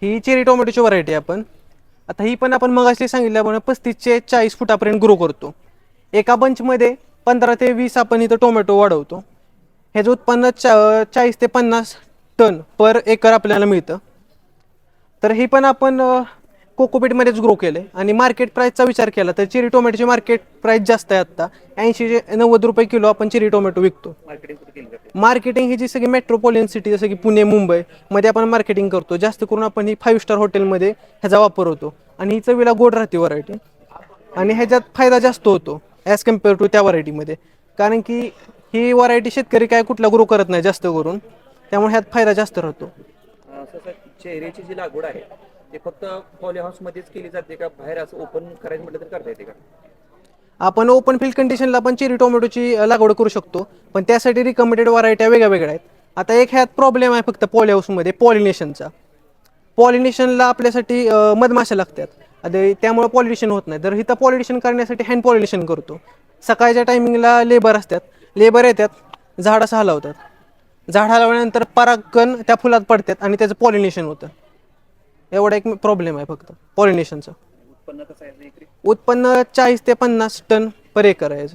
ही cherry टोमॅटोची variety आपण आता ही पण आपण मगाशी सांगितल्याप्रमाणे 35 ते 40 फुटापर्यंत ग्रो करतो. एका बंचमध्ये 15 ते 20 आपण इथं टोमॅटो वाढवतो. ह्याचं उत्पन्न 40 ते 50 टन पर एकर आपल्याला मिळतं. तर ही पण आपण कोकोपीटमध्येच ग्रो केलं आहे आणि मार्केट प्राईसचा विचार केला तर चेरी टोमॅटोची मार्केट प्राईस जास्त आहे. आत्ता 80 ते 90 रुपये किलो आपण चेरी टोमॅटो विकतो. मार्केटिंग ही जी सगळी मेट्रोपॉलियन सिटी जसं की पुणे मुंबई मध्ये आपण मार्केटिंग करतो. जास्त करून आपण ही 5 स्टार हॉटेलमध्ये ह्याचा वापर होतो आणि ही चवीला गोड राहते व्हरायटी आणि ह्याच्यात फायदा जास्त होतो ॲज कम्पेअर टू त्या व्हरायटीमध्ये. कारण की ही व्हरायटी शेतकरी काय कुठला ग्रो करत नाही जास्त करून, त्यामुळे ह्यात फायदा जास्त राहतो. चेहऱ्याची जी लागवड आहे ते फक्त पॉली हाऊस मध्येच केली जाते का बाहेर असं ओपन करायचं म्हटलं तर करता येते का? आपण ओपन फील्ड कंडिशनला पण चेरी टोमॅटोची लागवड करू शकतो, पण त्यासाठी रिकमेंडेड व्हरायट्या वेगळ्या वेगळ्या आहेत. आता एक ह्यात प्रॉब्लेम आहे फक्त पॉली हाऊसमध्ये पॉलिनेशनचा. पॉलिनेशनला आपल्यासाठी मधमाशा लागतात आणि त्यामुळे पॉलिनेशन होत नाही. तर इथं पॉलिनेशन करण्यासाठी हँड पॉलिनेशन करतो. सकाळच्या टायमिंगला लेबर असतात, लेबर येतात झाड असं हलवतात, झाड हलवल्यानंतर परागकण त्या फुलात पडतात आणि त्याचं पॉलिनेशन होतं. एवढा एक प्रॉब्लेम आहे फक्त पॉलिनेशनचा. उत्पन्न कसं आहे एकरी? उत्पन्न 40 ते 50 टन पर एकर आहे.